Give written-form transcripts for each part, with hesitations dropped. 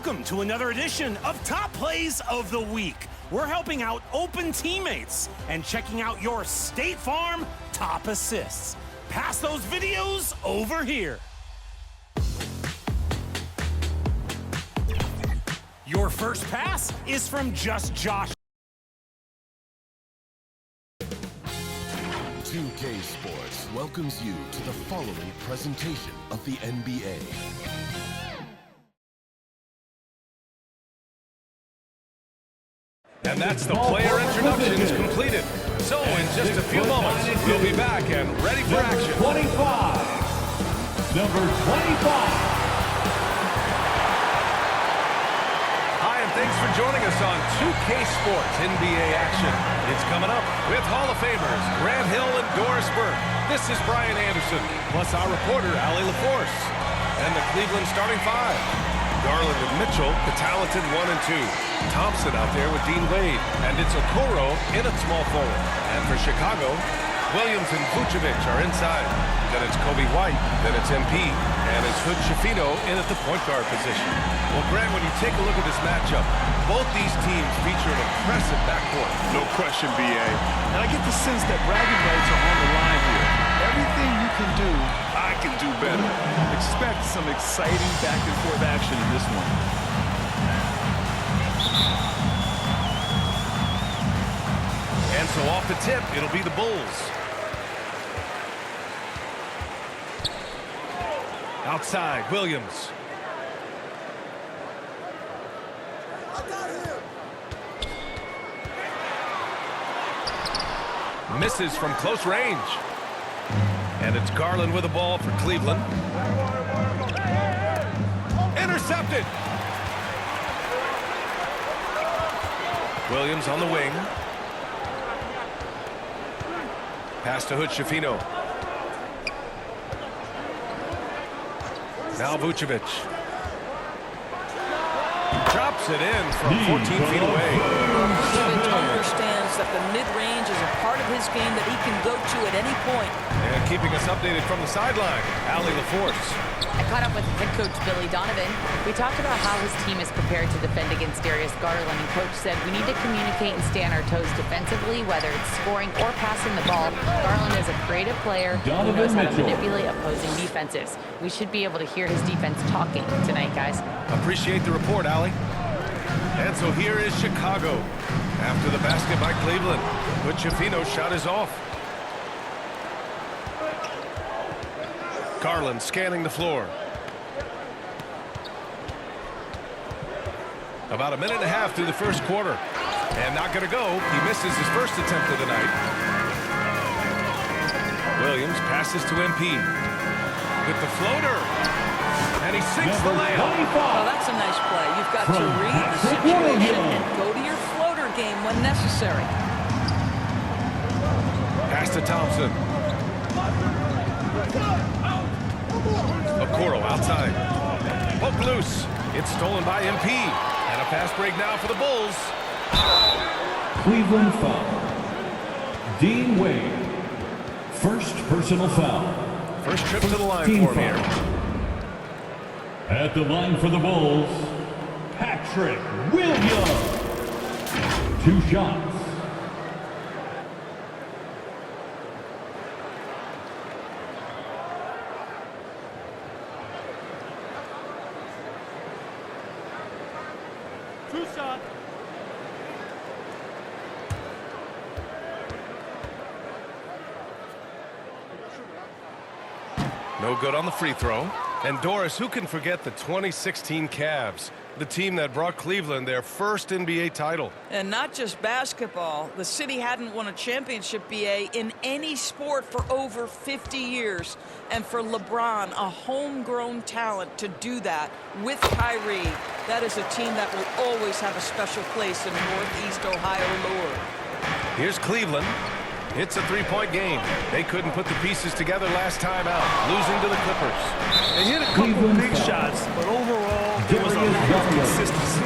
Welcome to another edition of Top Plays of the Week. We're helping out open teammates and checking out your State Farm top assists. Pass those videos over here. Your first pass is from Just Josh. 2K Sports welcomes you to the following presentation of the NBA. And that's the player introductions completed. So in just a few moments, we'll be back and ready for action. Number 25. Hi, and thanks for joining us on 2K Sports NBA action. It's coming up with Hall of Famers Grant Hill and Doris Burke. This is Brian Anderson, plus our reporter, Allie LaForce. And the Cleveland starting five. Garland and Mitchell, the talented 1 and 2. Thompson out there with Dean Wade. And it's Okoro in at small forward. And for Chicago, Williams and Vucevic are inside. Then it's Kobe White. Then it's MP. And it's Hood Schifino in at the point guard position. Well, Grant, when you take a look at this matchup, both these teams feature an impressive backcourt. No question, B.A. And I get the sense that bragging rights are on the line here. Everything you can do, I can do better. Expect some exciting back-and-forth action in this one. And so off the tip, it'll be the Bulls. Outside, Williams. Misses from close range. And it's Garland with the ball for Cleveland. Intercepted. Williams on the wing. Pass to Hood Schifino. Now Vucevic. Drops it in from 14 feet away. Vucevic understands that the mid-range is a part of his game that he can go to at any point. And keeping us updated from the sideline, Allie LaForce. I caught up with head coach Billy Donovan. We talked about how his team is prepared to defend against Darius Garland, and coach said we need to communicate and stay on our toes defensively, whether it's scoring or passing the ball. Garland is a creative player who knows how to manipulate opposing defenses. We should be able to hear his defense talking tonight, guys. Appreciate the report, Allie. And so here is Chicago. After the basket by Cleveland, but Schifino's shot is off. Garland scanning the floor. About a minute and a half through the first quarter. And not going to go. He misses his first attempt of the night. Williams passes to MP. With the floater. And he sinks the layup. Oh, that's a nice play. You've got to read the situation and go to your floater game when necessary. Pass to Thompson. Okoro outside. Poke loose. It's stolen by MP. And a fast break now for the Bulls. Cleveland foul. Dean Wade. First personal foul. First trip to the line Team for him here. At the line for the Bulls, Patrick Williams. 2 shots. No good on the free throw. And Doris, who can forget the 2016 Cavs, the team that brought Cleveland their first NBA title? And not just basketball. The city hadn't won a championship, BA, in any sport for over 50 years. And for LeBron, a homegrown talent, to do that with Kyrie, that is a team that will always have a special place in Northeast Ohio lore. Here's Cleveland. It's a three-point game. They couldn't put the pieces together last time out, losing to the Clippers. They hit a couple big shots, but overall, there was a lack of consistency.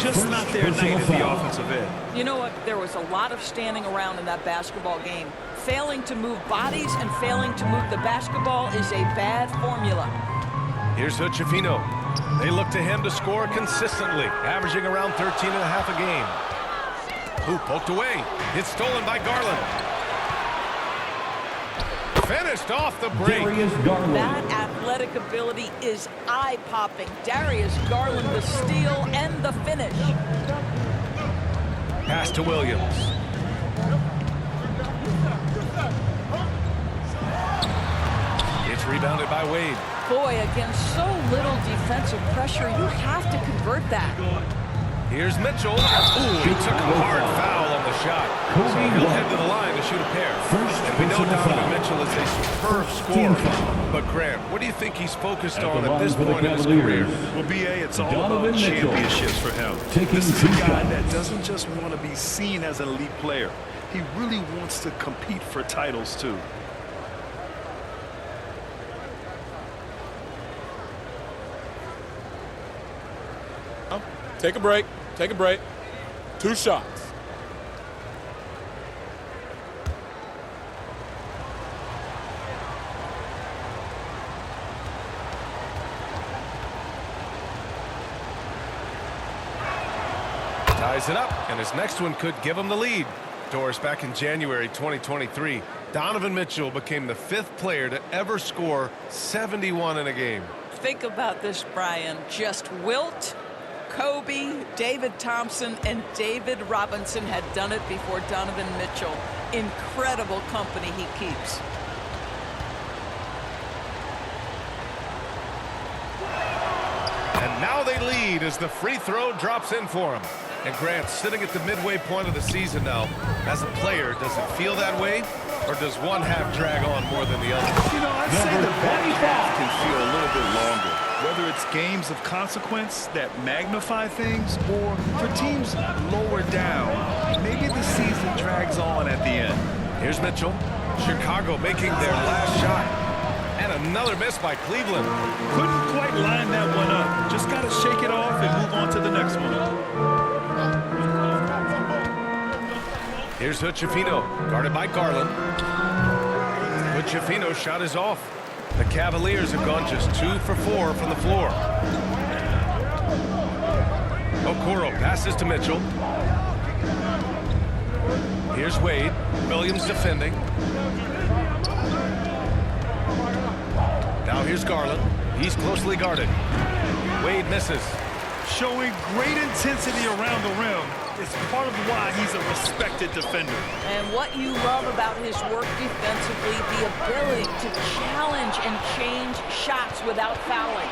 Just not their night at the offensive end. You know what? There was a lot of standing around in that basketball game. Failing to move bodies and failing to move the basketball is a bad formula. Here's Hood Schifino. They look to him to score consistently, averaging around 13.5 a game. Who poked away? It's stolen by Garland. Finished off the break. That athletic ability is eye-popping. Darius Garland, the steal and the finish. Pass to Williams. It's rebounded by Wade. Boy, against so little defensive pressure, you have to convert that. Here's Mitchell. Ooh, he took a hard foul on the shot. So he'll head to the line to shoot a pair. And we know Donovan Mitchell is a superb scorer. But Grant, what do you think he's focused on at this point in his career? Well, B.A., it's all about championships for him. This is a guy that doesn't just want to be seen as an elite player. He really wants to compete for titles, too. Take a break. Take a break. 2 shots. Ties it up, and his next one could give him the lead. Doris, back in January 2023, Donovan Mitchell became the 5th player to ever score 71 in a game. Think about this, Brian. Just Wilt, Kobe, David Thompson, and David Robinson had done it before Donovan Mitchell. Incredible company he keeps. And now they lead as the free throw drops in for him. And Grant, sitting at the midway point of the season now, as a player, does it feel that way? Or does one half drag on more than the other? You know, I'd say the back half can feel a little bit longer. Whether it's games of consequence that magnify things, or for teams lower down, maybe the season drags on at the end. Here's Mitchell. Chicago making their last shot. And another miss by Cleveland. Couldn't quite line that one up. Just got to shake it off and move on to the next one. Here's Hood-Schifino, guarded by Garland. Hood-Schifino's shot is off. The Cavaliers have gone just 2 for 4 from the floor. Okoro passes to Mitchell. Here's Wade. Williams defending. Now here's Garland. He's closely guarded. Wade misses. Showing great intensity around the rim is part of why he's a respected defender. And what you love about his work defensively, the ability to challenge and change shots without fouling.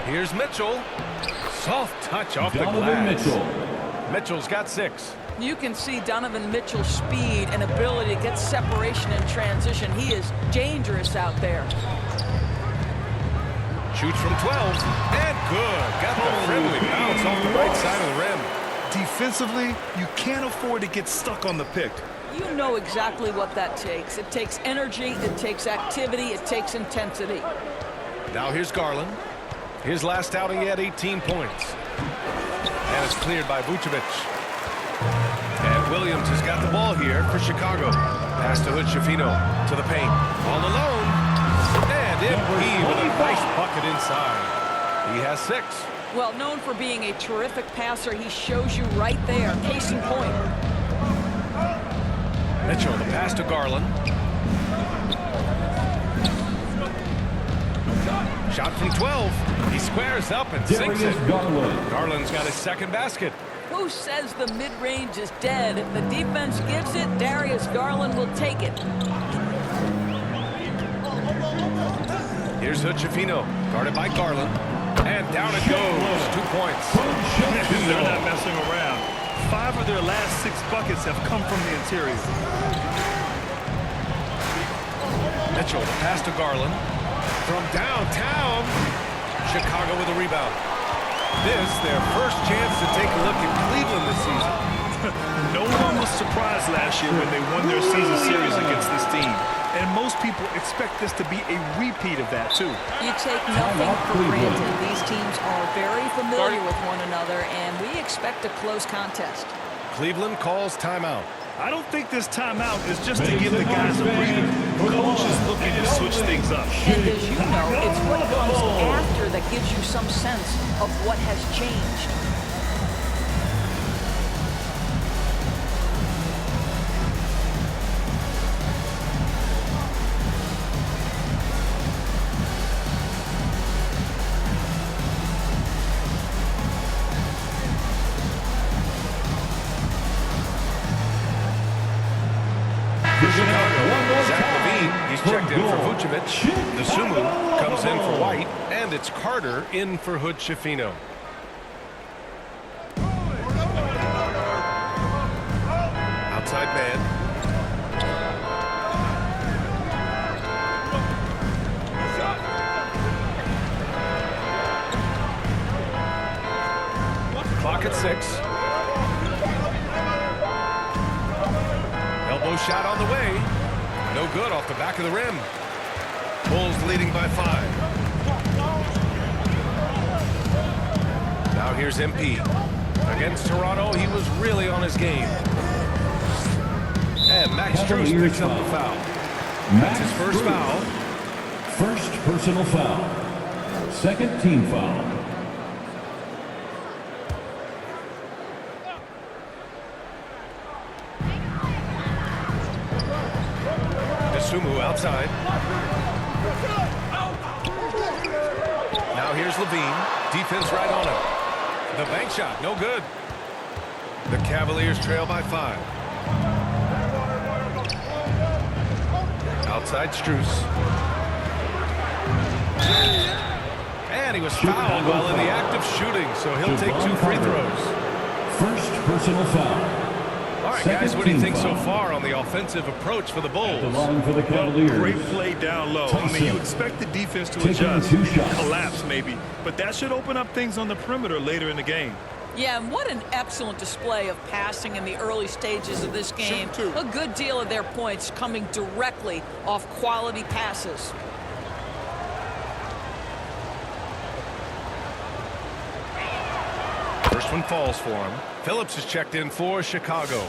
Here's Mitchell. Soft touch off the glass. Mitchell's got 6. You can see Donovan Mitchell's speed and ability to get separation in transition. He is dangerous out there. Shoots from 12, and good. Got the friendly bounce off the right side of the rim. Defensively, you can't afford to get stuck on the pick. You know exactly what that takes. It takes energy, it takes activity, it takes intensity. Now here's Garland. His last outing, he had 18 points. And it's cleared by Vucevic. And Williams has got the ball here for Chicago. Pass to Hood-Schifino to the paint. All alone. And MP with a nice bucket inside. He has 6. Well, known for being a terrific passer, he shows you right there. Case in point. Mitchell, the pass to Garland. Shot from 12. He squares up and sinks it. Garland's got his 2nd basket. Who says the mid-range is dead? If the defense gives it, Darius Garland will take it. Here's Hood-Schifino, guarded by Garland. And down it goes. 2 points. They're not messing around. 5 of their last 6 buckets have come from the interior. Mitchell, the pass to Garland. From downtown, Chicago with a rebound. This, their first chance to take a look at Cleveland this season. No one was surprised last year when they won their season series against this team. And most people expect this to be a repeat of that, too. You take nothing for granted. These teams are very familiar with one another, and we expect a close contest. Cleveland calls timeout. I don't think this timeout is just to give the guys a breather. Coach is looking to switch things up. And as you know, it's what comes after that gives you some sense of what has changed. He's checked in for Vucevic. Nasumu comes in for White, and it's Carter in for Hood-Schifino. Outside man. Clock at 6. Elbow shot on the way. No good off the back of the rim. Bulls leading by 5. Now here's MP. Against Toronto, he was really on his game. And Max Strus picks up the foul. That's his first foul. First personal foul. Second team foul. Nasumu outside. Now here's Levine. Defense right on him. The bank shot, no good. The Cavaliers trail by 5. Outside Strus. And he was fouled while in the act of shooting, so he'll take 2 free throws. First personal foul. All right, guys, what do you think so far on the offensive approach for the Bulls? For the Cavaliers. Great play down low. I mean, you expect the defense to adjust, collapse maybe, but that should open up things on the perimeter later in the game. Yeah, and what an excellent display of passing in the early stages of this game. A good deal of their points coming directly off quality passes. First one falls for him. Phillips is checked in for Chicago.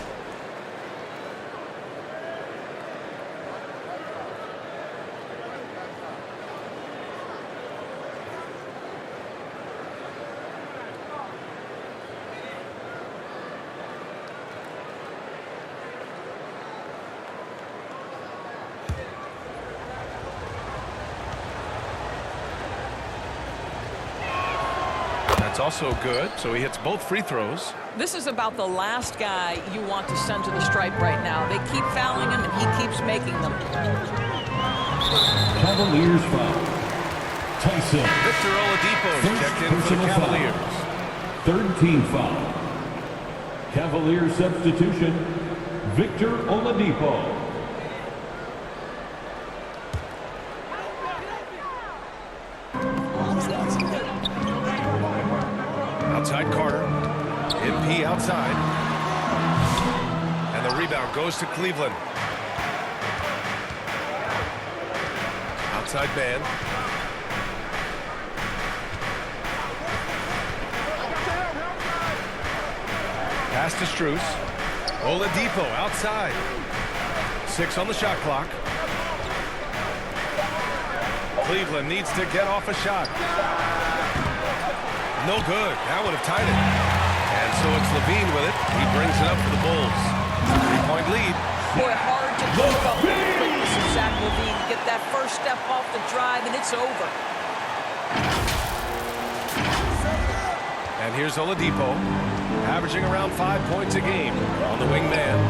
That's also good, so he hits both free throws. This is about the last guy you want to send to the stripe right now. They keep fouling him, and he keeps making them. Cavaliers foul. Tyson. Victor Oladipo is checked in for the Cavaliers. Foul. Third team foul. Cavaliers substitution. Victor Oladipo. Outside Carter. MP outside. And the rebound goes to Cleveland. Outside man. Pass to Strus. Oladipo outside. 6 on the shot clock. Cleveland needs to get off a shot. No good. That would have tied it. And so it's Levine with it. He brings it up for the Bulls. 3-point lead. Boy, hard to keep up with the quickness of Zach Levine. Get that first step off the drive, and it's over. And here's Oladipo, averaging around 5 points a game on the wing man.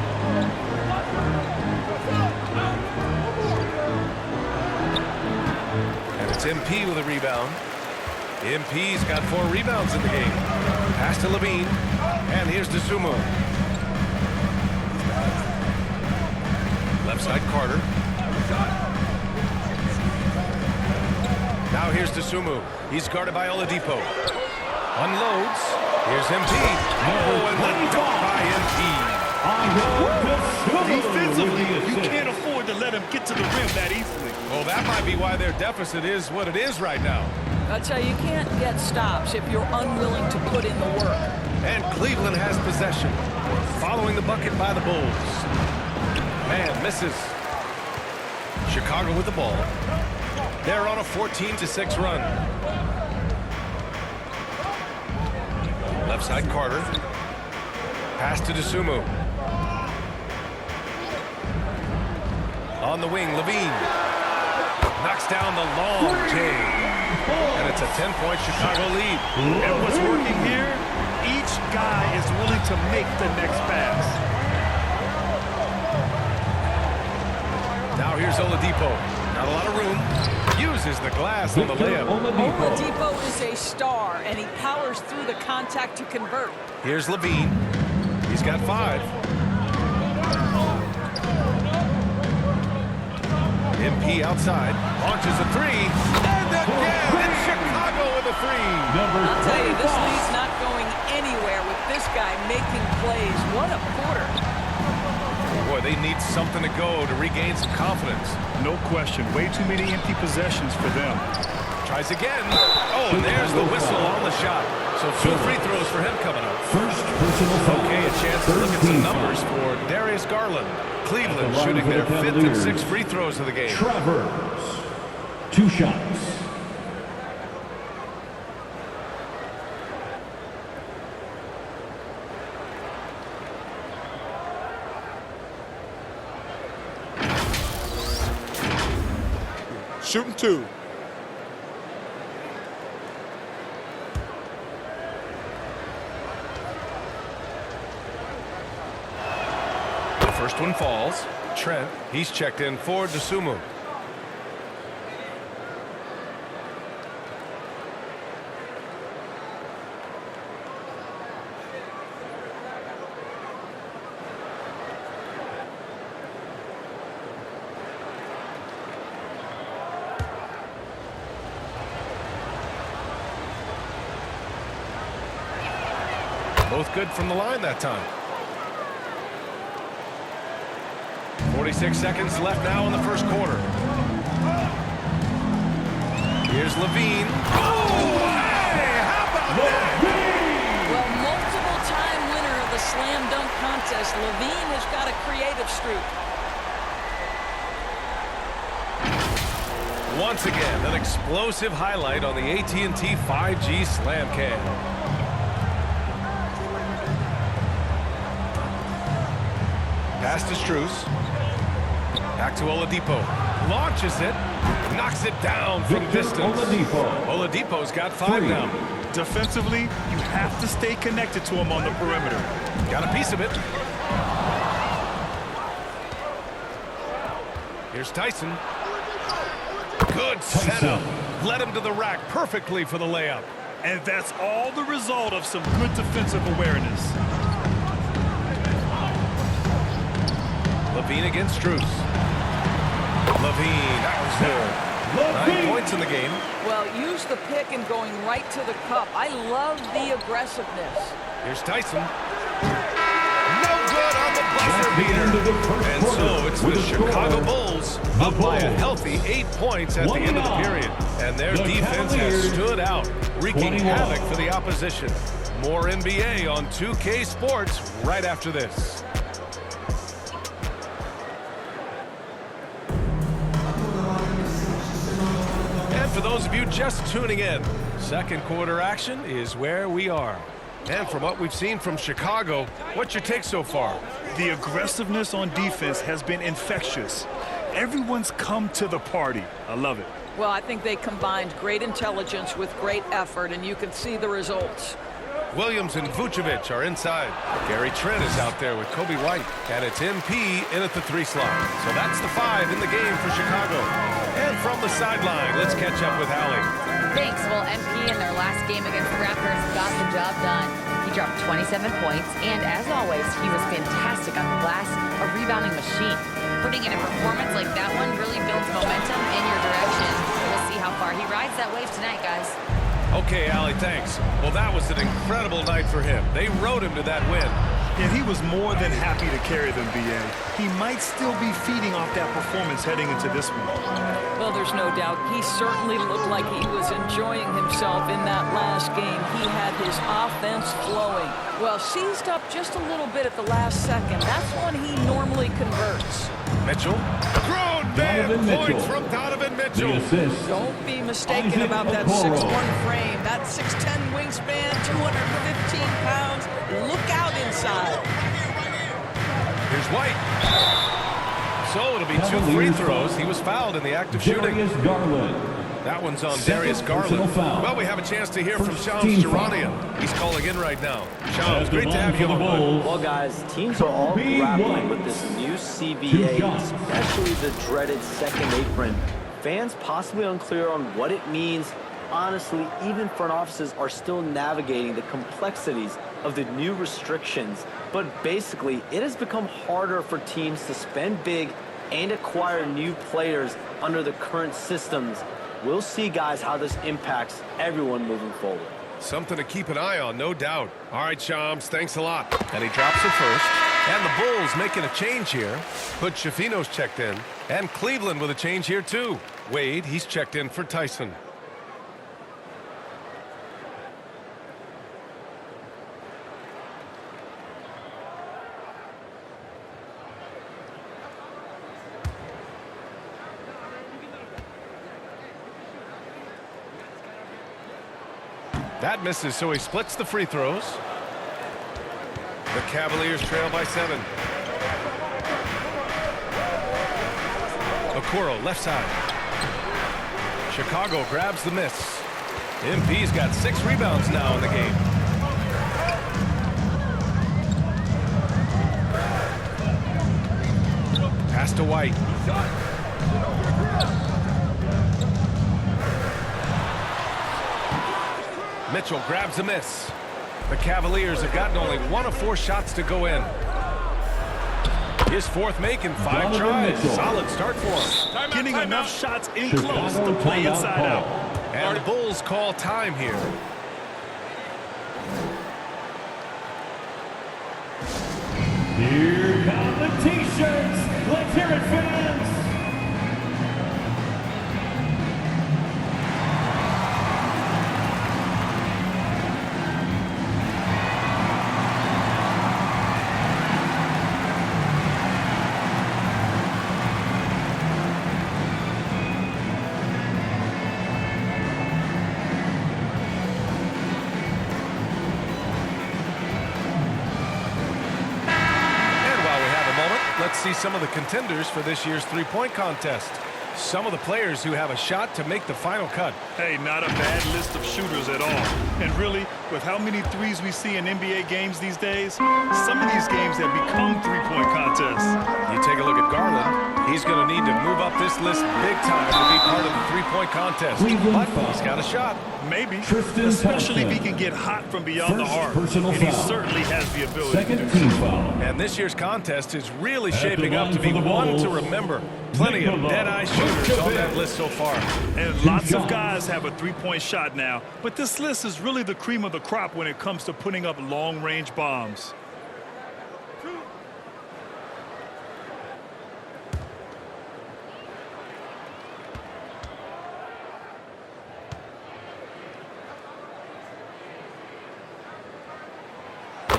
And it's MP with a rebound. MP's got 4 rebounds in the game. Pass to Levine. And here's Nasumu. Left side Carter. Now here's Nasumu. He's guarded by Oladipo. Unloads. Here's MP. Oh, and the dunk by MP. Defensively, you can't afford to let him get to the rim that easily. Well, that might be why their deficit is what it is right now. I tell you, you can't get stops if you're unwilling to put in the work. And Cleveland has possession. Following the bucket by the Bulls. Man misses. Chicago with the ball. They're on a 14-6 run. Left side, Carter. Pass to DeSumo. On the wing, Levine. Knocks down the long J. And it's a 10-point Chicago lead. And what's working here, each guy is willing to make the next pass. Now here's Oladipo. Not a lot of room. Uses the glass on the layup. Oladipo is a star, and he powers through the contact to convert. Here's Levine. He's got 5. MP outside. Launches a 3. And again, it's Chicago with a 3. I'll tell you, this lead's not going anywhere with this guy making plays. What a quarter. Boy, they need something to go to regain some confidence. No question. Way too many empty possessions for them. Tries again. Oh, and there's the whistle on the shot. So 2 free throws for him coming up. First personal foul. Okay, a chance to look at some numbers for Darius Garland. Cleveland shooting their 5th and 6th free throws of the game. Travers. 2 shots. Shooting 2. The first one falls. Trent, he's checked in for DeSumo. Both good from the line that time. 46 seconds left now in the first quarter. Here's Levine. Oh, hey, how about that? Well, multiple-time winner of the slam dunk contest, Levine has got a creative streak. Once again, an explosive highlight on the AT&T 5G Slam Cam. Pass to Strus. Back to Oladipo. Launches it. Knocks it down from distance. Oladipo's got 5 now. Defensively, you have to stay connected to him on the perimeter. Got a piece of it. Here's Tyson. Good setup. Led him to the rack perfectly for the layup. And that's all the result of some good defensive awareness. Levine against Strus. Levine, that was there. 9 points in the game. Well, use the pick and going right to the cup. I love the aggressiveness. Here's Tyson. No good on the buzzer beater. And so it's the Chicago Bulls up by a healthy 8 points at the end of the period. And their defense has stood out, wreaking havoc for the opposition. More NBA on 2K Sports right after this. For those of you just tuning in, second quarter action is where we are. And from what we've seen from Chicago, what's your take so far? The aggressiveness on defense has been infectious. Everyone's come to the party. I love it. Well, I think they combined great intelligence with great effort, and you can see the results. Williams and Vucevic are inside. Gary Trent is out there with Kobe White. And it's MP in at the 3 slot. So that's the 5 in the game for Chicago. And from the sideline, let's catch up with Allie. Thanks. Well, MP in their last game against the Raptors got the job done. He dropped 27 points, and as always, he was fantastic on the glass, a rebounding machine. Putting in a performance like that one really builds momentum in your direction. We'll see how far he rides that wave tonight, guys. Okay, Allie, thanks. Well, that was an incredible night for him. They rode him to that win. And he was more than happy to carry them, B.A. He might still be feeding off that performance heading into this one. Well, there's no doubt. He certainly looked like he was enjoying himself in that last game. He had his offense flowing. Well, seized up just a little bit at the last second. That's when he normally converts. Mitchell. Grown man points from Donovan Mitchell. Don't be mistaken about that 6'1 frame. That 6'10 wingspan, 215 pounds. Look out inside. Here's White. So it'll be 2 free throws. He was fouled in the act of shooting. That one's on Darius Garland. Well, we have a chance to hear from Shams Charania. He's calling in right now. Shams, great to have you on board. Well, guys, teams are all grappling with this new CBA, especially the dreaded second apron. Fans possibly unclear on what it means. Honestly, even front offices are still navigating the complexities of the new restrictions. But basically, it has become harder for teams to spend big and acquire new players under the current systems. We'll see, guys, how this impacts everyone moving forward. Something to keep an eye on, no doubt. All right, Shams, thanks a lot. And he drops it first. And the Bulls making a change here. Hood Schifino's checked in. And Cleveland with a change here, too. Wade, he's checked in for Tyson. That misses, so he splits the free throws. The Cavaliers trail by 7. Okoro, left side. Chicago grabs the miss. MP's got 6 rebounds now in the game. Pass to White. Mitchell grabs a miss. The Cavaliers have gotten only 1 of 4 shots to go in. His 4th make in 5 tries. Solid start for him. Getting enough shots in close to play inside out. And the Bulls call time here. Here come the T-shirts. Let's hear it, fans. Let's see some of the contenders for this year's three-point contest. Some of the players who have a shot to make the final cut. Hey, not a bad list of shooters at all. And really, with how many threes we see in NBA games these days, some of these games have become three-point contests. You take a look at Garland. He's going to need to move up this list big time to be part of the three-point contest. But he's got a shot. Maybe, especially if he can get hot from beyond the arc. And he certainly has the ability to do so. And this year's contest is really shaping up to be one to remember. Plenty of dead-eye shooters on that list so far. And lots of guys have a three-point shot now. But this list is really the cream of the crop when it comes to putting up long-range bombs.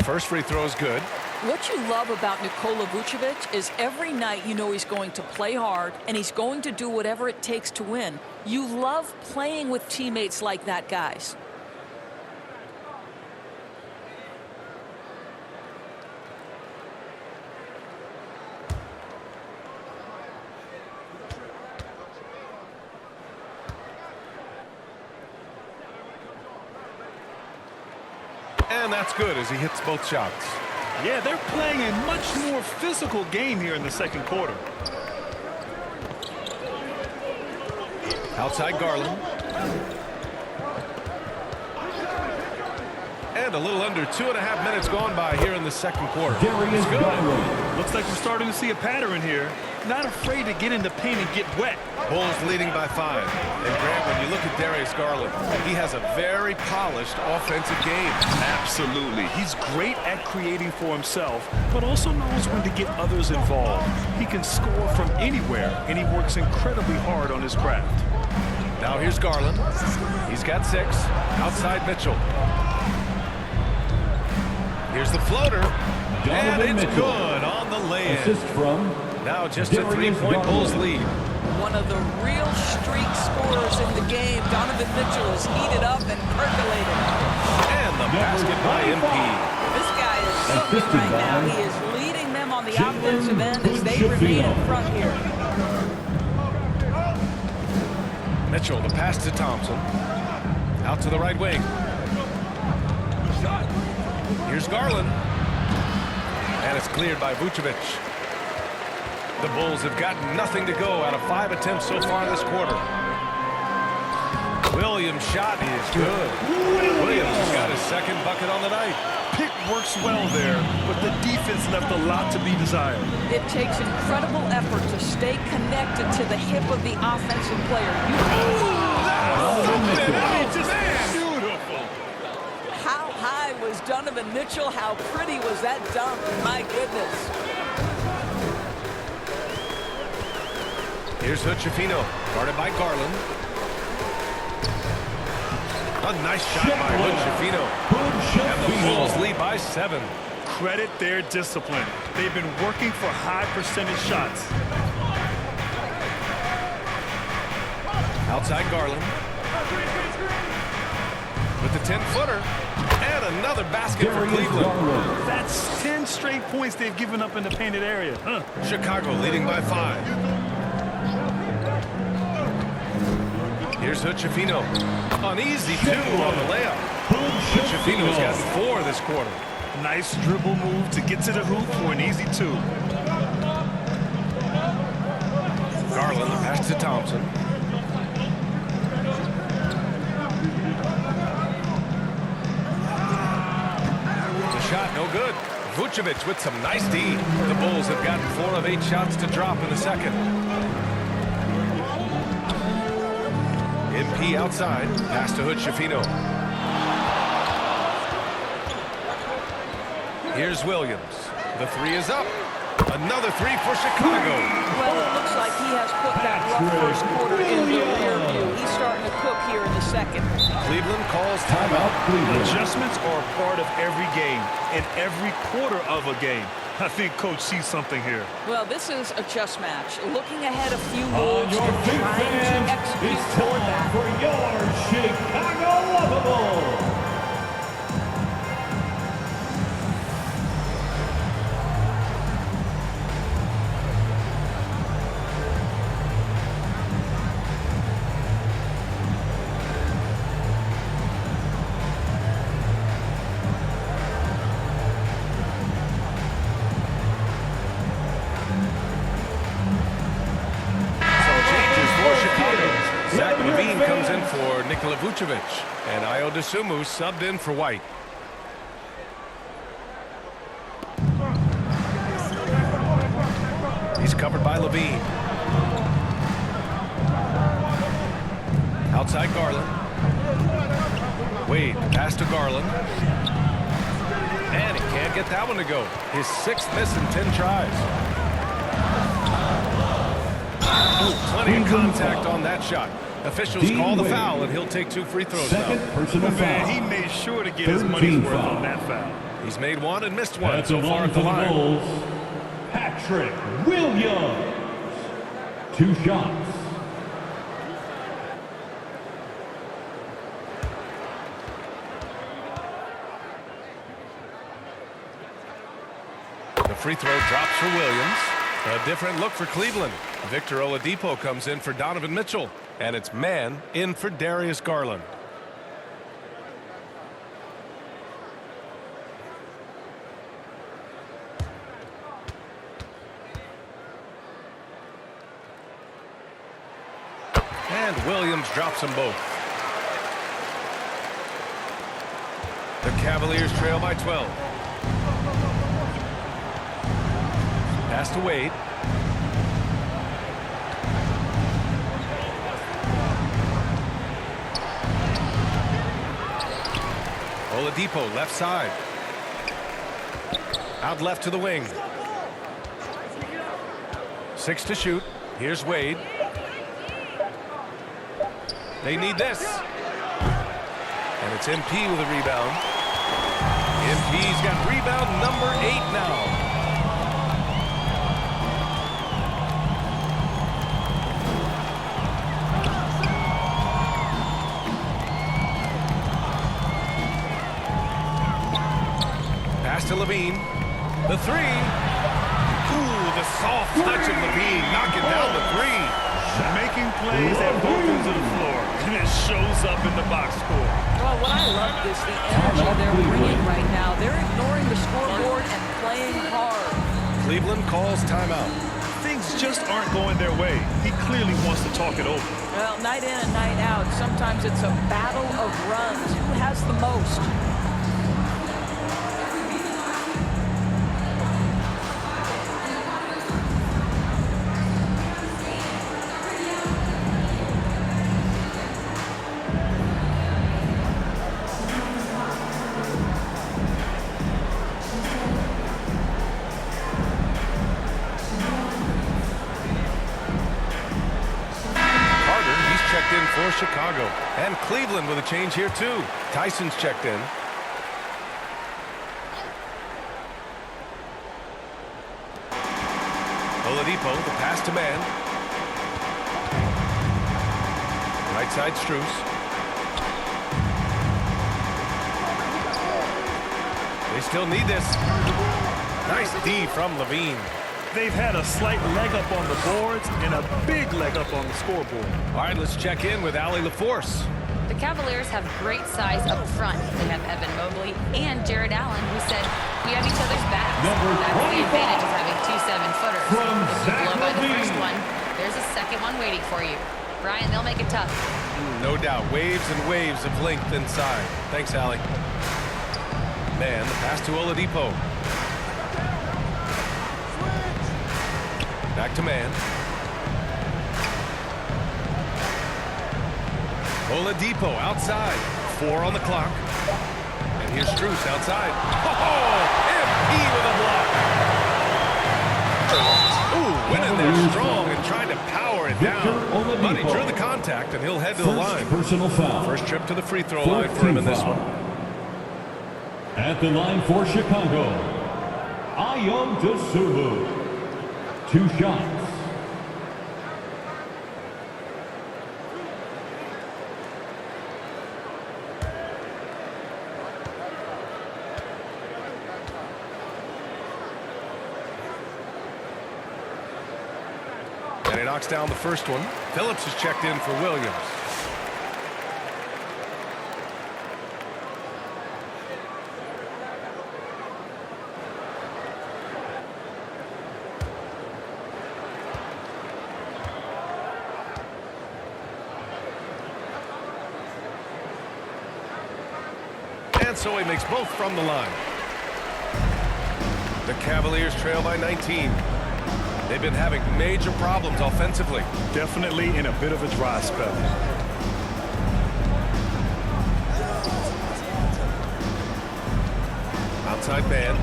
First free throw is good. What you love about Nikola Vucevic is every night you know he's going to play hard and he's going to do whatever it takes to win. You love playing with teammates like that, guys. And that's good as he hits both shots. Yeah, they're playing a much more physical game here in the second quarter. Outside Garland. And a little under 2.5 minutes gone by here in the second quarter. Darius It's good. Garland. Looks like we're starting to see a pattern here. Not afraid to get in the paint and get wet. Bulls leading by 5. And Grant, when you look at Darius Garland, he has a very polished offensive game. Absolutely. He's great at creating for himself, but also knows when to get others involved. He can score from anywhere, and he works incredibly hard on his craft. Now here's Garland. He's got 6. Outside Mitchell. Here's the floater. And it's good on the lay-in. Assist from Now just a 3-point Bulls lead. One of the real streak scorers in the game. Donovan Mitchell is heated up and percolated. And the basket by MP. This guy is cooking right now. He is leading them on the offensive end as they remain in front here. Mitchell, the pass to Thompson. Out to the right wing. Here's Garland. And it's cleared by Vucevic. The Bulls have got nothing to go out of 5 attempts so far this quarter. Williams' shot is good. Williams has got his second bucket on the night. Pick works well there, but the defense left a lot to be desired. It takes incredible effort to stay connected to the hip of the offensive player. Beautiful. How high was Donovan Mitchell? How pretty was that dunk? My goodness. Here's Hood-Schifino, guarded by Garland. A nice shot by Hood-Schifino. And the Bulls lead by 7. Credit their discipline. They've been working for high percentage shots. Outside Garland. With the 10-footer. And another basket for Cleveland. That's 10 straight points they've given up in the painted area. Chicago leading by 5. Here's Hood-Schifino. An easy 2 on the layup. Hood-Schifino's got 4 this quarter. Nice dribble move to get to the hoop for an easy 2. Garland, the pass to Thompson. The shot, no good. Vucevic with some nice D. The Bulls have gotten 4 of 8 shots to drop in the second. MP outside. Pass to Hood-Schifino. Here's Williams. The 3 is up. Another 3 for Chicago. Well, it looks like he has put that rough first quarter in the rear view. He's starting to cook here in the second. Cleveland calls timeout. Adjustments are a part of every game and every quarter of a game. I think Coach sees something here. Well, this is a chess match. Looking ahead a few On moves your and feet, trying to fans, execute it's toward time that. for your Chicago Lovable. Vucevic, and Ayo Dosunmu subbed in for White. He's covered by Levine. Outside Garland. Wade, pass to Garland. And he can't get that one to go. His 6th miss in 10 tries. Oh, plenty of contact on that shot. Officials call the foul, and he'll take 2 free throws now. Man, he made sure to get his money's worth on that foul. He's made 1 and missed 1 so far at the line. Bulls, Patrick Williams. 2 shots. The free throw drops for Williams. A different look for Cleveland. Victor Oladipo comes in for Donovan Mitchell. And it's man in for Darius Garland. And Williams drops them both. The Cavaliers trail by 12. Pass to Wade. Oladipo, left side. Out left to the wing. 6 to shoot. Here's Wade. They need this. And it's MP with a rebound. MP's got rebound number 8 now. Pass to Levine. The 3. Ooh, the soft touch of Levine knocking down the 3. Making plays at both ends of the floor, and it shows up in the box score. Well, what I love is the energy they're bringing right now. They're ignoring the scoreboard and playing hard. Cleveland calls timeout. Things just aren't going their way. He clearly wants to talk it over. Well, night in and night out, sometimes it's a battle of runs. Who has the most? For Chicago. And Cleveland with a change here too. Tyson's checked in. Oladipo, the pass to man. Right side, Strus. They still need this. Nice D from Levine. They've had a slight leg up on the boards and a big leg up on the scoreboard. All right, let's check in with Allie LaForce. The Cavaliers have great size up front. They have Evan Mobley and Jared Allen, who said, we have each other's backs. That's the advantage of having 2 7-footers. If you blow by the first one, there's a second one waiting for you. Brian, they'll make it tough. No doubt. Waves and waves of length inside. Thanks, Allie. Man, the pass to Oladipo. Back to man. Oladipo outside. 4 on the clock. And here's Strus outside. Oh, MP with a block. Ooh, went in there strong and tried to power it down. But he drew the contact, and he'll head to the line. Personal foul. First trip to the free throw line for him in this one. At the line for Chicago, Ayo Dosunmu. 2 shots. And he knocks down the first one. Phillips is checked in for Williams. And so he makes both from the line. The Cavaliers trail by 19. They've been having major problems offensively. Definitely in a bit of a dry spell. Outside man.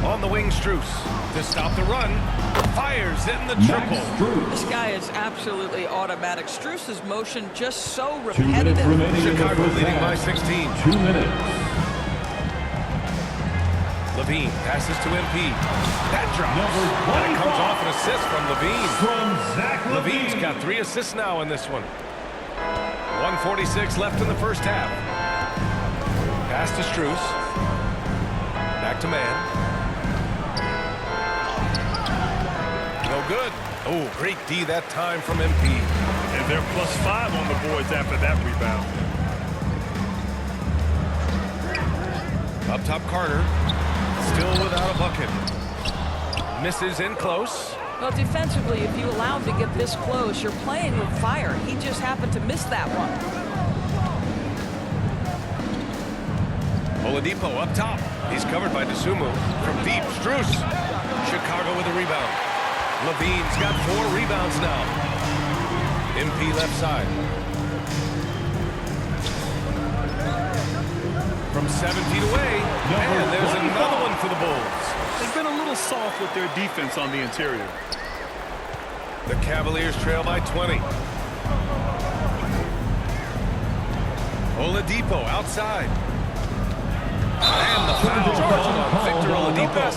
On the wing, Strus. To stop the run. Fires in the triple. This guy is absolutely automatic. Strus's motion just so 2 minutes repetitive. remaining. Chicago leading by 16. 2 minutes. Levine passes to MP. That drops. And it comes off an assist from Levine. From Zach Levine's got 3 assists now in this one. 1:46 left in the first half. Pass to Strus. Back to man. No good. Oh, great D that time from MP. And they're +5 on the boards after that rebound. Up top, Carter. Still without a bucket. Misses in close. Well, defensively, if you allow him to get this close, you're playing with fire. He just happened to miss that one. Oladipo up top. He's covered by DeSumo. From deep, Strus. Chicago with a rebound. Levine's got 4 rebounds now. MP left side. From 7 feet away. And there's another one for the Bulls. They've been a little soft with their defense on the interior. The Cavaliers trail by 20. Oladipo outside. And the foul called on Victor Oladipo.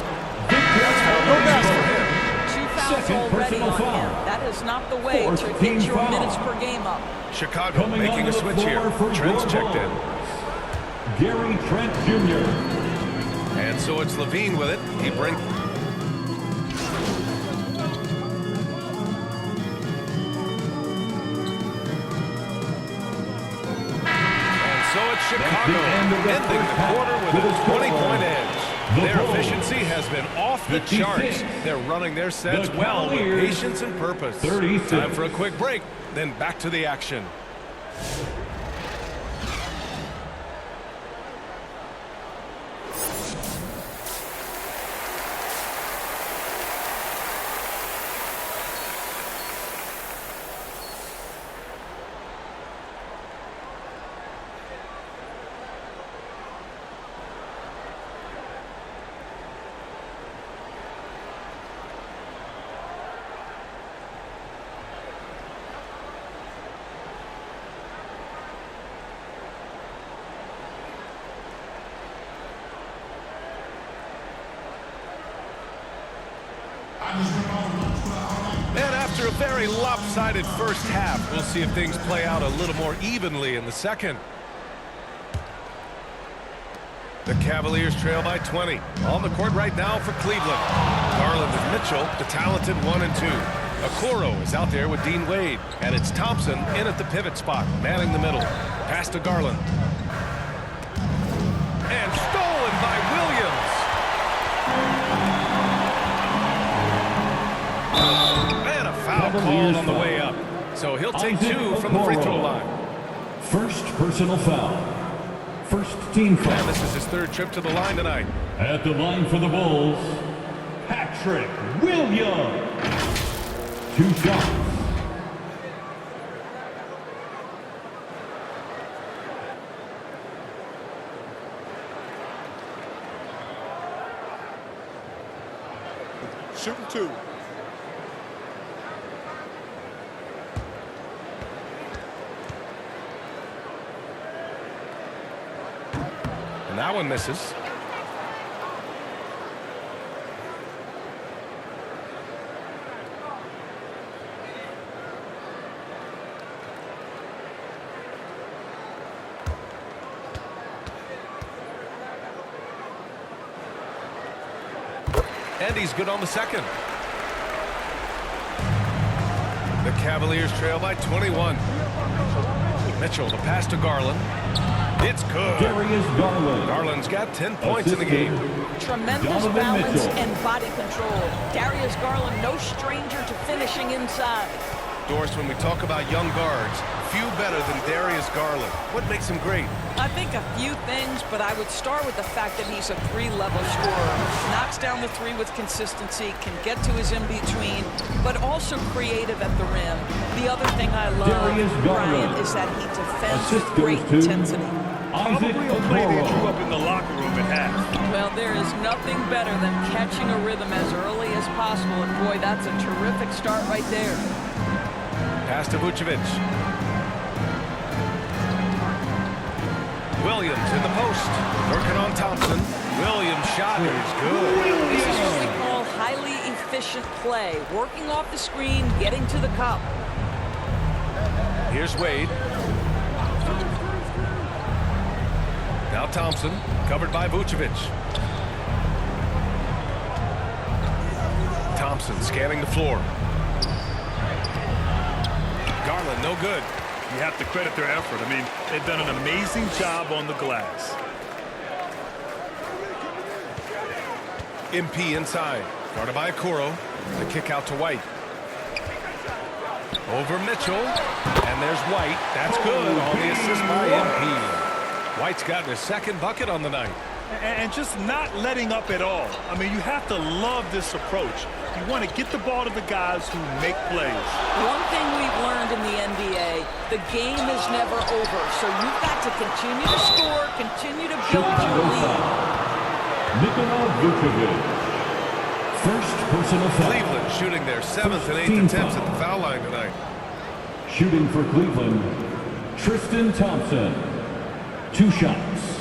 Two fouls already on him. That is not the way to get your minutes per game up. Chicago making a switch here. Trent's checked in. Gary Trent Jr. And so it's Levine with it. He brings... So it's Chicago ending the quarter with a 20-point edge. Their efficiency has been off the charts. They're running their sets well with patience and purpose. Time for a quick break, then back to the action. And after a very lopsided first half, we'll see if things play out a little more evenly in the second. The Cavaliers trail by 20. On the court right now for Cleveland. Garland and Mitchell, the talented 1 and 2. Okoro is out there with Dean Wade. And it's Thompson in at the pivot spot, manning the middle. Pass to Garland. And stolen by Williams. And a foul called on the way up. So he'll take 2 from the free throw line. First personal foul. First team foul. And this is his 3rd trip to the line tonight. At the line for the Bulls, Patrick Williams. 2 shots. Shooting 2. And that one misses. And he's good on the second. The Cavaliers trail by 21. Mitchell, the pass to Garland. It's good. Darius Garland. Garland's got 10 points in the game. Tremendous balance and body control. Darius Garland, no stranger to finishing inside. Doris, when we talk about young guards, few better than Darius Garland. What makes him great? I think a few things, but I would start with the fact that he's a 3-level scorer. Knocks down the 3 with consistency, can get to his in-between, but also creative at the rim. The other thing I love, Brian, is that he defends with great intensity. Probably a play they drew up in the locker room at half. Well, there is nothing better than catching a rhythm as early as possible, and boy, that's a terrific start right there. Pass to Vucevic. Williams in the post. Working on Thompson. Williams' shot is good. This is what we call highly efficient play. Working off the screen, getting to the cup. Here's Wade. Now Thompson, covered by Vucevic. Thompson scanning the floor. Garland, no good. You have to credit their effort. I mean, they've done an amazing job on the glass. MP inside. Guarded by Okoro. The kick out to White. Over Mitchell. And there's White. That's good on the assist by MP. White's gotten his second bucket on the night. And just not letting up at all. I mean, you have to love this approach. You want to get the ball to the guys who make plays. One thing we've learned in the NBA, the game is never over. So you've got to continue to score, continue to build your lead. Nikola Vucevic. First personal foul. Cleveland shooting their 7th and 8th attempts at the foul line tonight. Shooting for Cleveland, Tristan Thompson. 2 shots.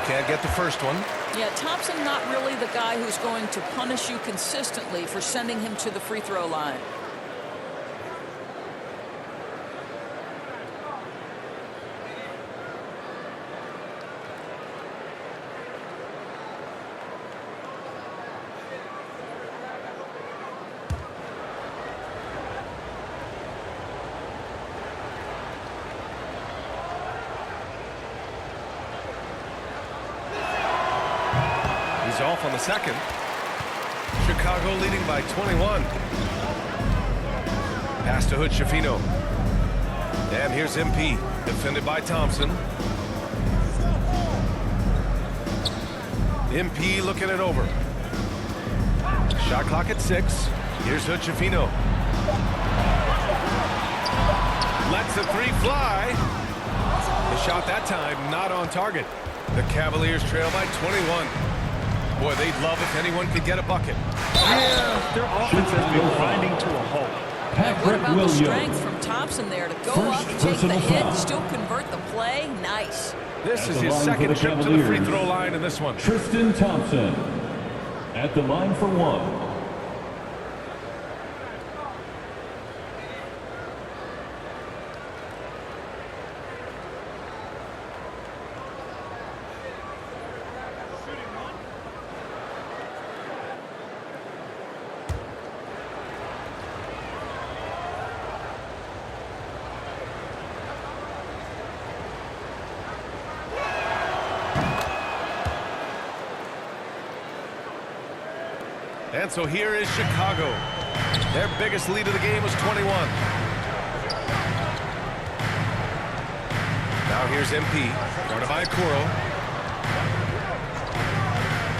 Can't get the first one. Yeah, Thompson not really the guy who's going to punish you consistently for sending him to the free throw line. He's off on the second. Chicago leading by 21. Pass to Hood-Schifino. And here's MP, defended by Thompson. MP looking it over. Shot clock at 6. Here's Hood-Schifino. Lets the 3 fly. The shot that time not on target. The Cavaliers trail by 21. Boy, they'd love if anyone could get a bucket. Yeah, their offense has been grinding to a halt. What about the strength from Thompson there to go up, take the hit, still convert the play? Nice. This is his second trip to the free throw line in this one. Tristan Thompson at the line for 1. And so here is Chicago. Their biggest lead of the game was 21. Now here's MP, guarded by Okoro.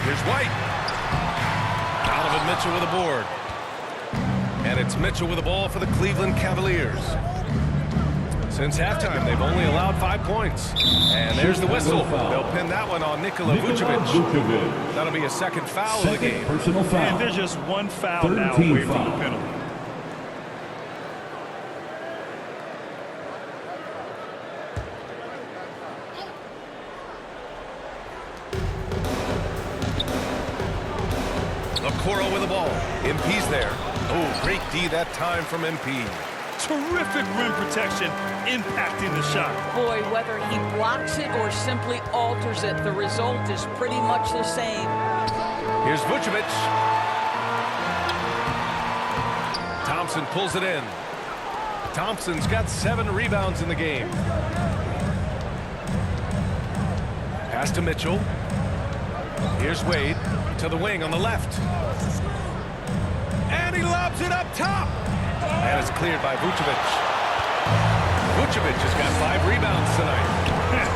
Here's White. Donovan Mitchell with a board. And it's Mitchell with the ball for the Cleveland Cavaliers. Since halftime, they've only allowed 5 points. And there's the whistle. They'll pin that one on Nikola Vucevic. That'll be a second foul of the game. Personal foul. And there's just one foul now away from the penalty. Okoro with the ball. MP's there. Oh, great D that time from MP. Terrific rim protection, impacting the shot. Boy, whether he blocks it or simply alters it, the result is pretty much the same. Here's Vucevic. Thompson pulls it in. Thompson's got 7 rebounds in the game. Pass to Mitchell. Here's Wade to the wing on the left. And he lobs it up top. And it's cleared by Vucevic. Vucevic has got 5 rebounds tonight.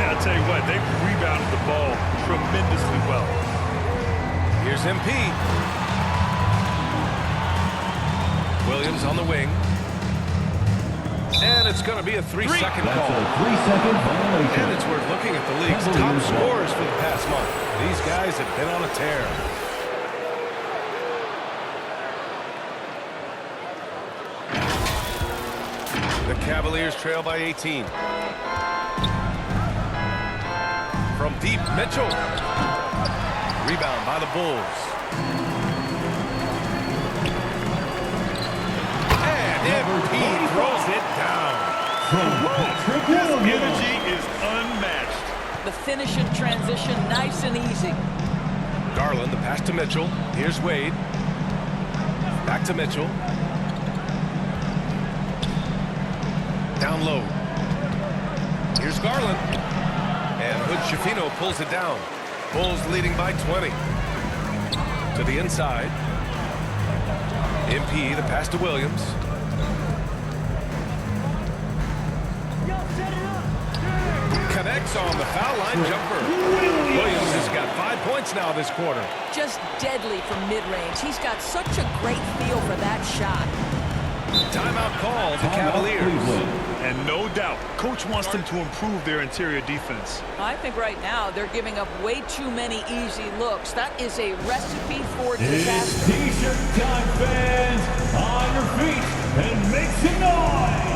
I'll tell you what, they rebounded the ball tremendously well. Here's MP. Williams on the wing. And it's going to be a 3-second call. That's a 3-second violation. And it's worth looking at the league's top scorers for the past month. These guys have been on a tear. The Cavaliers trail by 18. From deep, Mitchell. Rebound by the Bulls. And MP throws it down. His energy is unmatched. The finish in transition, nice and easy. Garland, the pass to Mitchell. Here's Wade. Back to Mitchell. Down low. Here's Garland. And Hood-Schifino pulls it down. Bulls leading by 20. To the inside. MP, the pass to Williams. Connects on the foul line jumper. Williams has got 5 points now this quarter. Just deadly from mid-range. He's got such a great feel for that shot. Timeout call to Cavaliers. And no doubt, coach wants them to improve their interior defense. I think right now they're giving up way too many easy looks. That is a recipe for disaster. It's T-shirt time, fans. On your feet and make some noise.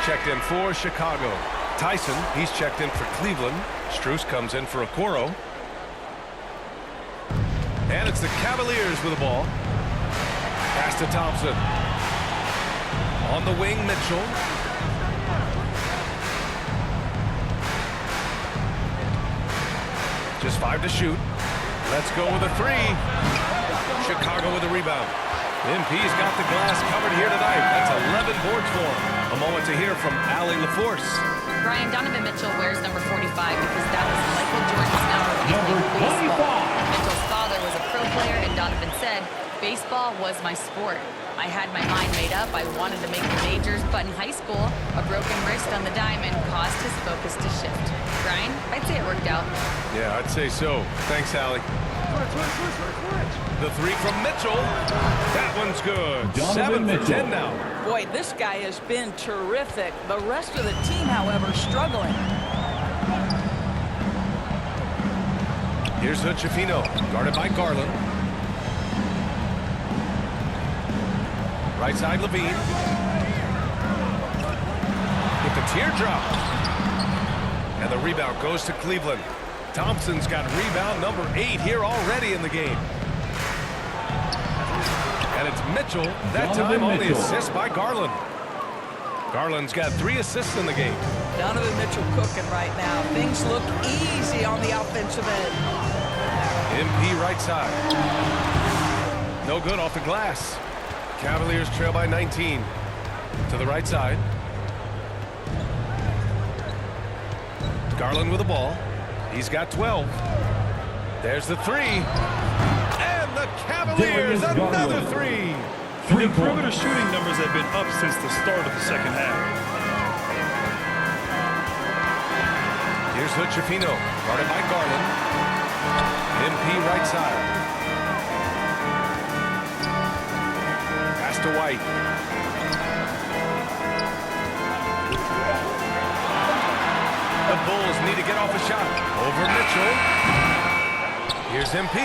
Checked in for Chicago. Tyson, he's checked in for Cleveland. Strus comes in for Okoro. And it's the Cavaliers with the ball. Pass to Thompson. On the wing, Mitchell. Just 5 to shoot. Let's go with a 3. Chicago with a rebound. MP's got the glass covered here tonight. That's 11 boards for him. A moment to hear from Allie LaForce. Brian, Donovan Mitchell wears number 45 because that was Michael Jordan's number when he played baseball. Mitchell's father was a pro player, and Donovan said, baseball was my sport. I had my mind made up. I wanted to make the majors, but in high school, a broken wrist on the diamond caused his focus to shift. Brian, I'd say it worked out. Yeah, I'd say so. Thanks, Allie. The 3 from Mitchell. That one's good. 7 for 10 now. Boy, this guy has been terrific. The rest of the team, however, struggling. Here's Hood-Schifino, guarded by Garland. Right side, Levine. With the teardrop. And the rebound goes to Cleveland. Thompson's got rebound number 8 here already in the game. And it's Mitchell. That time on the assist by Garland. Garland's got 3 assists in the game. Donovan Mitchell cooking right now. Things look easy on the offensive end. MP right side. No good off the glass. Cavaliers trail by 19. To the right side. Garland with the ball. He's got 12. There's the 3. And the Cavaliers, another 3. The perimeter shooting numbers have been up since the start of the second half. Here's Hood-Schifino, guarded by Garland. MP right side. Pass to White. The Bulls need to get off a shot. Over Mitchell. Here's MP.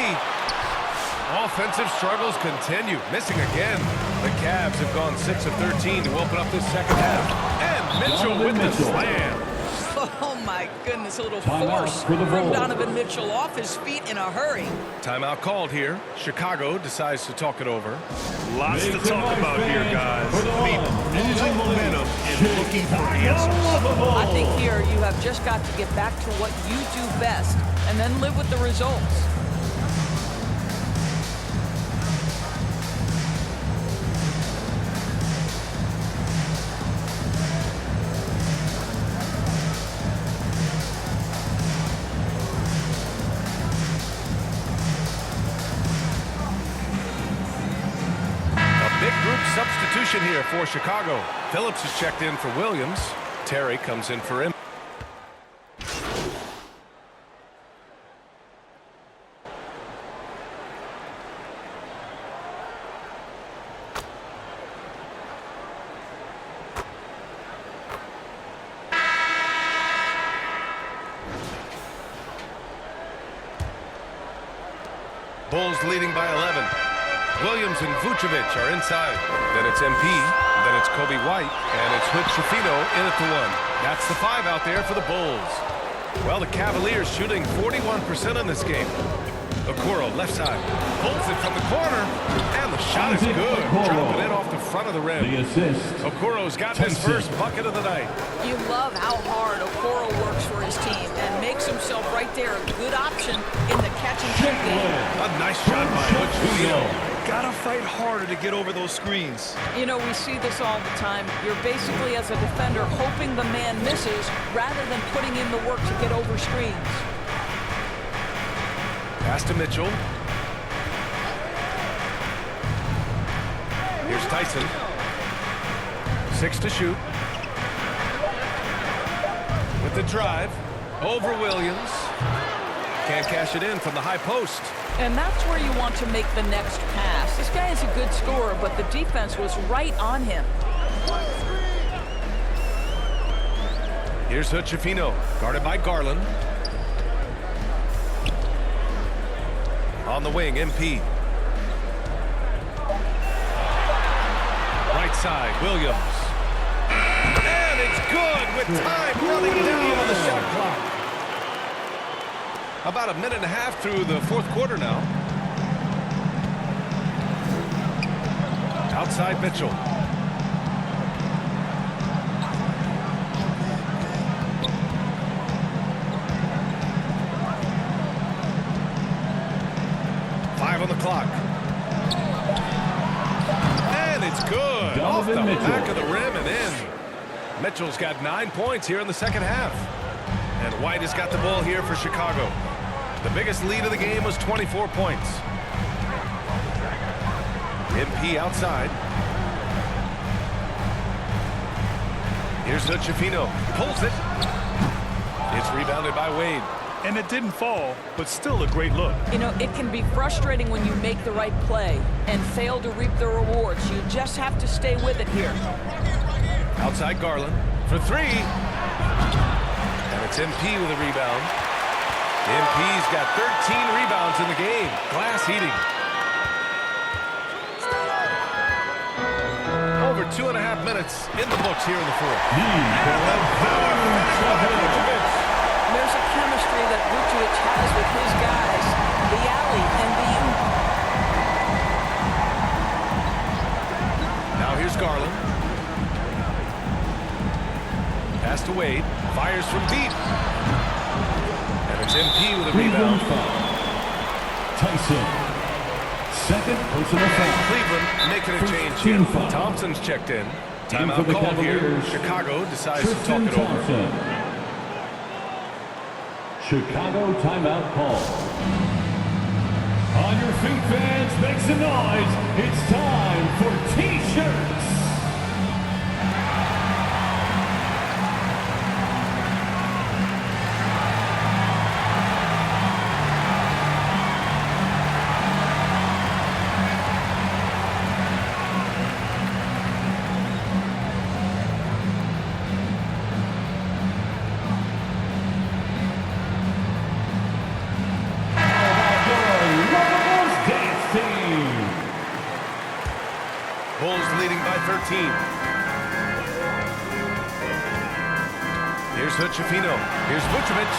Offensive struggles continue. Missing again. The Cavs have gone 6 of 13 to open up this second half. And Mitchell with the slam. Oh, my goodness. A little force from Donovan Mitchell off his feet in a hurry. Timeout called here. Chicago decides to talk it over. Lots to talk about here, guys. I mean, losing momentum and looking for answers. I think here you have just got to get back to what you do best and then live with the results. Substitution here for Chicago. Phillips is checked in for Williams. Terry comes in for him. Bulls leading by 11. Williams and Vucevic are inside. Then it's MP. Then it's Kobe White. And it's Hood Schifino in at the 1. That's the 5 out there for the Bulls. Well, the Cavaliers shooting 41% in this game. Okoro, left side, pulls it from the corner, and the shot is good. Dropping it off the front of the rim. The assist. Okoro's got his first bucket of the night. You love how hard Okoro works for his team and makes himself right there a good option in the catch and shoot game. A nice shot by Hood Schifino. Gotta fight harder to get over those screens. You know, we see this all the time. You're basically, as a defender, hoping the man misses rather than putting in the work to get over screens. Pass to Mitchell. Here's Tyson. 6 to shoot. With the drive. Over Williams. Can't cash it in from the high post. And that's where you want to make the next pass. This guy is a good scorer, but the defense was right on him. Here's Hood Schifino, guarded by Garland. On the wing, MP. Right side, Williams. And it's good with time running down on the shot clock. About a minute and a half through the fourth quarter now. Outside Mitchell. On the clock. And it's good. Off the back of the rim and in. Mitchell's got 9 points here in the second half. And White has got the ball here for Chicago. The biggest lead of the game was 24 points. MP outside. Here's Hood Schifino. Pulls it. It's rebounded by Wade. And it didn't fall, but still a great look. You know, it can be frustrating when you make the right play and fail to reap the rewards. You just have to stay with it here. Outside Garland for 3. And it's MP with a rebound. MP's got 13 rebounds in the game. Glass heating. Over 2.5 minutes in the books here in the fourth. There's a chemistry that Vucevic has with his guys, the alley and the oop. Now here's Garland. Pass to Wade. Fires from deep. And it's MP with a rebound. Tyson. Second personal foul. Cleveland making a change here. Thompson's checked in. Timeout called here. Chicago decides to talk it over. Chicago timeout call. On your feet, fans, make some noise. It's time for T-shirts. Bulls leading by 13. Here's Hood Schifino. Here's Vucevic.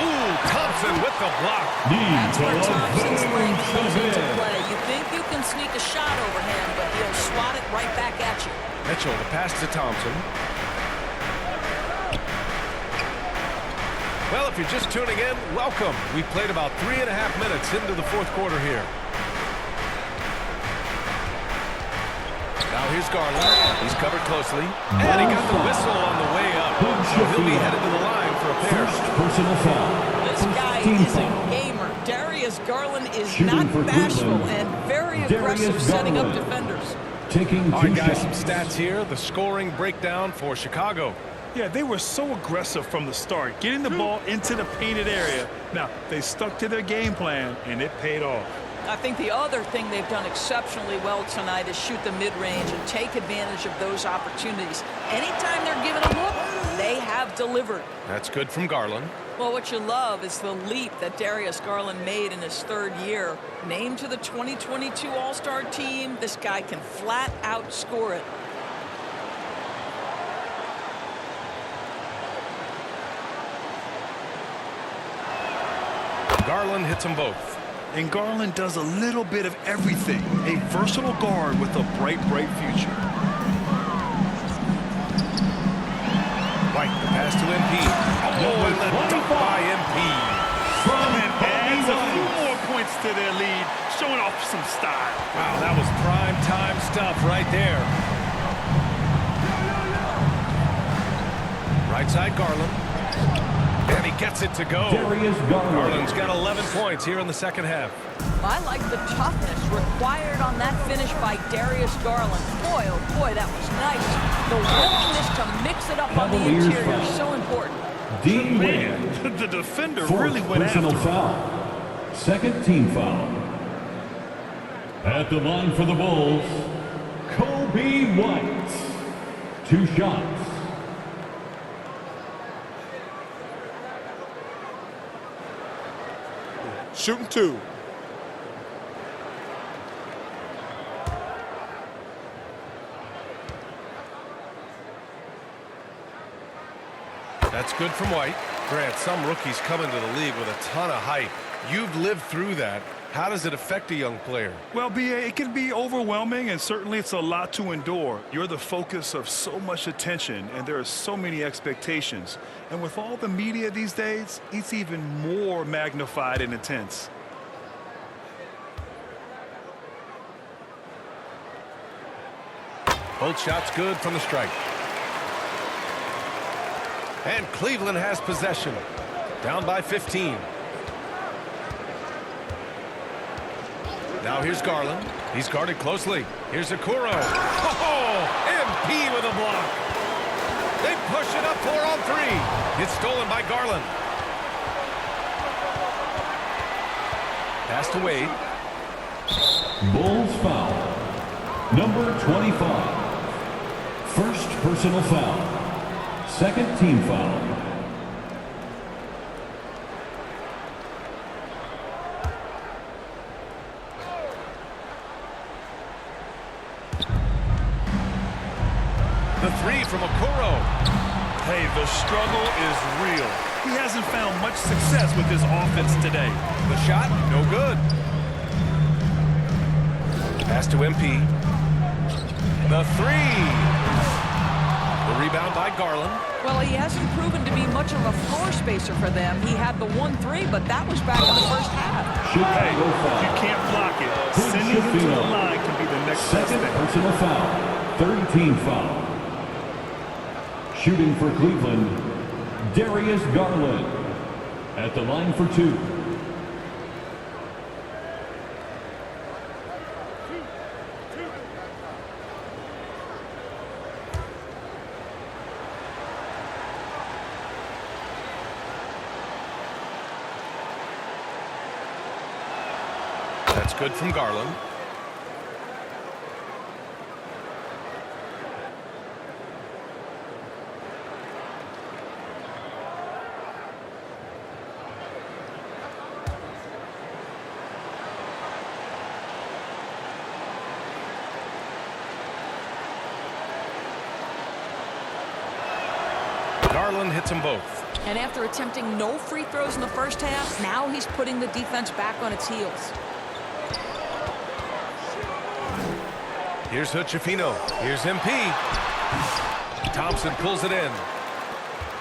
Ooh, Thompson with the block. That's where Thompson's length comes into play. You think you can sneak a shot over him, but he'll swat it right back at you. Mitchell, the pass to Thompson. Well, if you're just tuning in, welcome. We played about 3.5 minutes into the fourth quarter here. Now here's Garland. He's covered closely. And he got the whistle on the way up. So he'll be headed to the line for a pair. First personal foul. This guy is a gamer. Darius Garland is not bashful and very aggressive setting up defenders. Taking All right, guys, some stats here. The scoring breakdown for Chicago. Yeah, they were so aggressive from the start, getting the ball into the painted area. Now, they stuck to their game plan, and it paid off. I think the other thing they've done exceptionally well tonight is shoot the mid-range and take advantage of those opportunities. Anytime they're given a look, They have delivered. That's good from Garland. Well, what you love is the leap that Darius Garland made in his 3rd year. Named to the 2022 All-Star team, this guy can flat out score it. Garland hits them both. And Garland does a little bit of everything. A versatile guard with a bright, bright future. White, the pass to MP. Oh, and the dunk by MP. And adds a few more points to their lead, showing off some style. Wow, that was prime time stuff right there. Right side, Garland. And he gets it to go. Garland's got 11 points here in the 2nd half. I like the toughness required on that finish by Darius Garland. Boy, oh boy, that was nice. The willingness to mix it up on the interior is so important. Man, the defender really went after him. Foul. 2nd team foul. At the line for the Bulls, Kobe White. 2 shots. Shooting 2. That's good from White. Grant, some rookies come into the league with a ton of hype. You've lived through that. How does it affect a young player? Well, B.A., it can be overwhelming, and certainly it's a lot to endure. You're the focus of so much attention, and there are so many expectations. And with all the media these days, it's even more magnified and intense. Both shots good from the strike. And Cleveland has possession. Down by 15. Now here's Garland. He's guarded closely. Here's Okoro. Oh, MP with a block. They push it up 4-on-3. It's stolen by Garland. Pass to Wade. Bulls foul. Number 25. First personal foul. 2nd team foul. The 3 from Okoro. Hey, the struggle is real. He hasn't found much success with his offense today. The shot, no good. Pass to MP. The 3. The rebound by Garland. Well, he hasn't proven to be much of a floor spacer for them. He had the 1-3, but that was back in the 1st half. Hey, if you can't block it, sending him to the line can be the next best thing. 2nd personal foul. 3rd team foul. Shooting for Cleveland, Darius Garland. At the line for 2. That's good from Garland. Garland hits them both. And after attempting no free throws in the 1st half, now he's putting the defense back on its heels. Here's Hutchifino. Here's MP. Thompson pulls it in.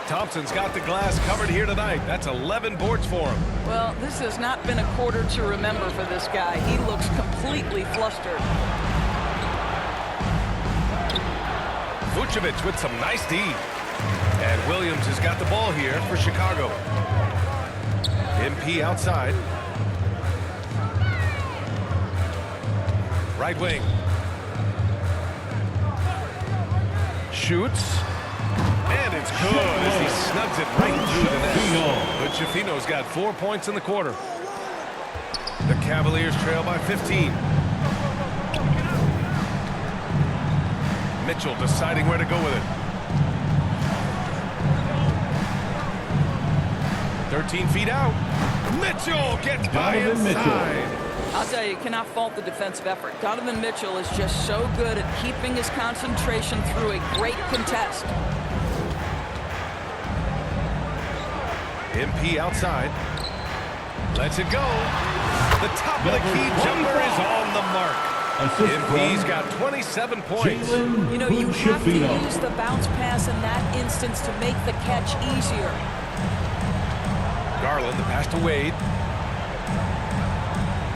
Thompson's got the glass covered here tonight. That's 11 boards for him. Well, this has not been a quarter to remember for this guy. He looks completely flustered. Vucevic with some nice D. And Williams has got the ball here for Chicago. MP outside. Right wing. Shoots. And it's good as he snugs it right through the net. But Hutchifino's got 4 points in the quarter. The Cavaliers trail by 15. Mitchell deciding where to go with it. 13 feet out. Mitchell gets by Donovan inside. I'll tell you cannot fault the defensive effort. Donovan Mitchell is just so good at keeping his concentration through a great contest. MP outside. Lets it go. The top of the key jumper is on the mark. MP's got 27 points. You know, you have to use the bounce pass in that instance to make the catch easier. Garland, the pass to Wade.